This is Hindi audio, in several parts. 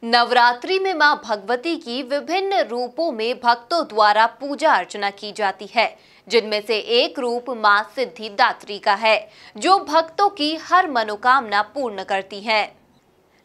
नवरात्रि में मां भगवती की विभिन्न रूपों में भक्तों द्वारा पूजा अर्चना की जाती है, जिनमें से एक रूप मां सिद्धिदात्री का है, जो भक्तों की हर मनोकामना पूर्ण करती है।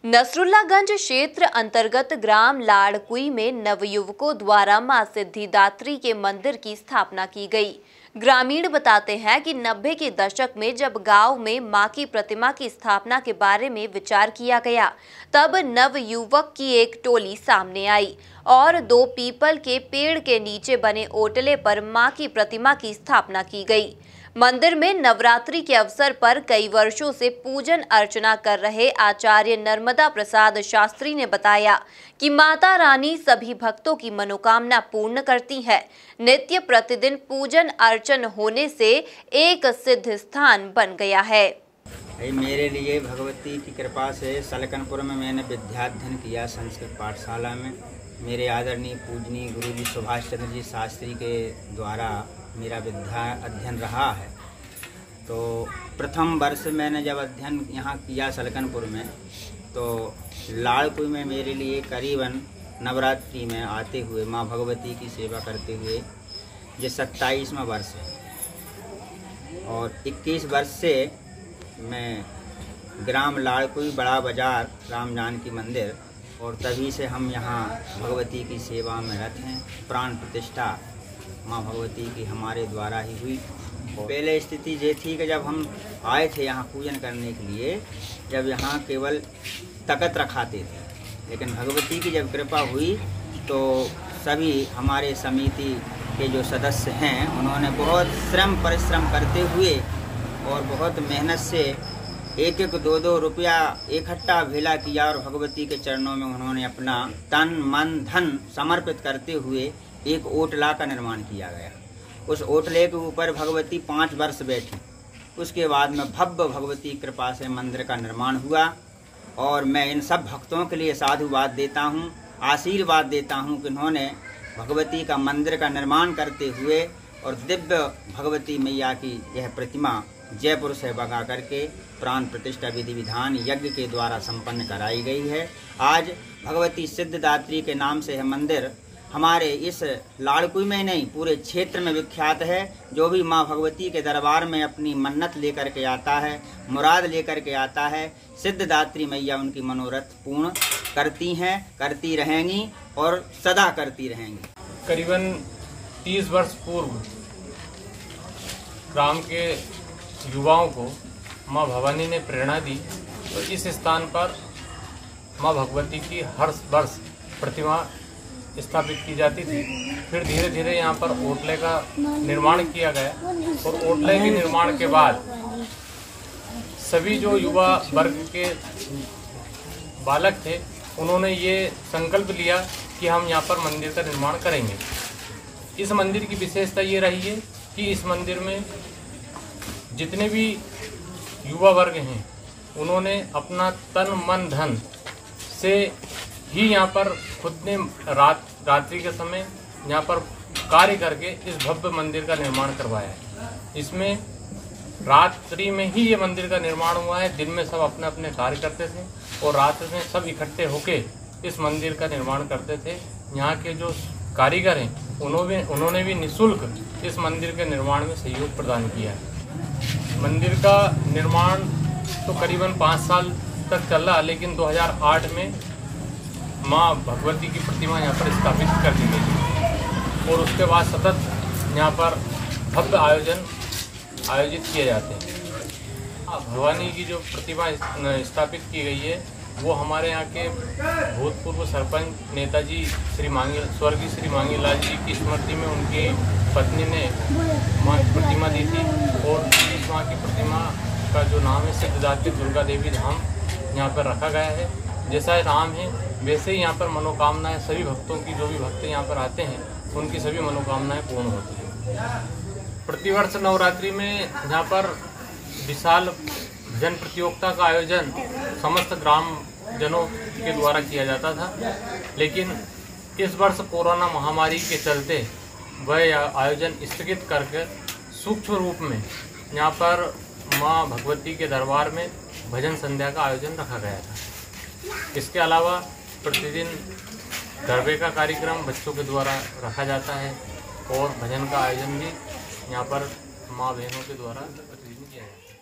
नसरुल्लागंज क्षेत्र अंतर्गत ग्राम लाड़कुई में नवयुवकों द्वारा मां सिद्धिदात्री के मंदिर की स्थापना की गई। ग्रामीण बताते हैं कि 90 के दशक में जब गांव में मां की प्रतिमा की स्थापना के बारे में विचार किया गया, तब नवयुवक की एक टोली सामने आई और 2 पीपल के पेड़ के नीचे बने ओटले पर मां की प्रतिमा की स्थापना की गई। मंदिर में नवरात्रि के अवसर पर कई वर्षों से पूजन अर्चना कर रहे आचार्य नर्मदा प्रसाद शास्त्री ने बताया कि माता रानी सभी भक्तों की मनोकामना पूर्ण करती है। नित्य प्रतिदिन पूजन अर्चन होने से एक सिद्ध स्थान बन गया है। मेरे लिए भगवती की कृपा से सलकनपुर में मैंने विद्याध्ययन किया संस्कृत पाठशाला में। मेरे आदरणीय पूजनीय गुरुजी सुभाष चंद्र जी शास्त्री के द्वारा मेरा विद्या अध्ययन रहा है। तो प्रथम वर्ष मैंने जब अध्ययन यहाँ किया सलकनपुर में, तो लाड़कुई में मेरे लिए करीबन नवरात्रि में आते हुए माँ भगवती की सेवा करते हुए ये 27वां वर्ष है। और 21 वर्ष से मैं ग्राम लाड़कुई बड़ा बाजार राम जानकी मंदिर, और तभी से हम यहाँ भगवती की सेवा में रत हैं। प्राण प्रतिष्ठा माँ भगवती की हमारे द्वारा ही हुई। पहले स्थिति ये थी कि जब हम आए थे यहाँ पूजन करने के लिए, जब यहाँ केवल तकत रखाते थे, लेकिन भगवती की जब कृपा हुई तो सभी हमारे समिति के जो सदस्य हैं उन्होंने बहुत श्रम परिश्रम करते हुए और बहुत मेहनत से 1-1, 2-2 रुपया इकट्ठा भेला किया और भगवती के चरणों में उन्होंने अपना तन मन धन समर्पित करते हुए एक ओटला का निर्माण किया गया। उस ओटले के ऊपर भगवती 5 वर्ष बैठी। उसके बाद में भव्य भगवती कृपा से मंदिर का निर्माण हुआ। और मैं इन सब भक्तों के लिए साधुवाद देता हूँ, आशीर्वाद देता हूँ कि उन्होंने भगवती का मंदिर का निर्माण करते हुए और दिव्य भगवती मैया की यह प्रतिमा जयपुर से मंगा करके प्राण प्रतिष्ठा विधि विधान यज्ञ के द्वारा संपन्न कराई गई है। आज भगवती सिद्धिदात्री के नाम से यह मंदिर हमारे इस लाड़कुई में नहीं पूरे क्षेत्र में विख्यात है। जो भी माँ भगवती के दरबार में अपनी मन्नत लेकर के आता है, मुराद लेकर के आता है, सिद्धिदात्री मैया उनकी मनोरथ पूर्ण करती हैं, करती रहेंगी और सदा करती रहेंगी। करीबन 30 वर्ष पूर्व ग्राम के युवाओं को माँ भवानी ने प्रेरणा दी, तो इस स्थान पर माँ भगवती की हर वर्ष प्रतिमा स्थापित की जाती थी। फिर धीरे धीरे यहाँ पर ओटले का निर्माण किया गया और ओटले के निर्माण के बाद सभी जो युवा वर्ग के बालक थे उन्होंने ये संकल्प लिया कि हम यहाँ पर मंदिर का निर्माण करेंगे। इस मंदिर की विशेषता ये रही है कि इस मंदिर में जितने भी युवा वर्ग हैं उन्होंने अपना तन मन धन से ही यहाँ पर खुद ने रात्रि के समय यहाँ पर कार्य करके इस भव्य मंदिर का निर्माण करवाया है। इसमें रात्रि में ही ये मंदिर का निर्माण हुआ है। दिन में सब अपने अपने कार्य करते थे और रात में सब इकट्ठे होके इस मंदिर का निर्माण करते थे। यहाँ के जो कारीगर हैं उन्होंने भी निःशुल्क इस मंदिर के निर्माण में सहयोग प्रदान किया है। मंदिर का निर्माण तो करीबन 5 साल तक चल रहा, लेकिन 2008 में माँ भगवती की प्रतिमा यहाँ पर स्थापित कर दी गई और उसके बाद सतत यहाँ पर भव्य आयोजन आयोजित किए जाते हैं। भवानी की जो प्रतिमा स्थापित की गई है वो हमारे यहाँ के भूतपूर्व सरपंच नेताजी स्वर्गीय श्री मांगीलाल जी की स्मृति में उनकी पत्नी ने माँ की प्रतिमा दी थी और इस माँ की प्रतिमा का जो नाम है सिद्धिदात्री दुर्गा देवी धाम यहाँ पर रखा गया है। जैसा नाम है वैसे ही यहाँ पर मनोकामनाएं सभी भक्तों की, जो भी भक्त यहाँ पर आते हैं उनकी सभी मनोकामनाएं पूर्ण होती हैं। प्रतिवर्ष नवरात्रि में यहाँ पर विशाल भजन प्रतियोगिता का आयोजन समस्त ग्रामजनों के द्वारा किया जाता था, लेकिन इस वर्ष कोरोना महामारी के चलते वह आयोजन स्थगित करके सूक्ष्म रूप में यहाँ पर माँ भगवती के दरबार में भजन संध्या का आयोजन रखा गया था। इसके अलावा प्रतिदिन गरबे का कार्यक्रम बच्चों के द्वारा रखा जाता है और भजन का आयोजन भी यहाँ पर माँ बहनों के द्वारा प्रतिदिन किया जाता है।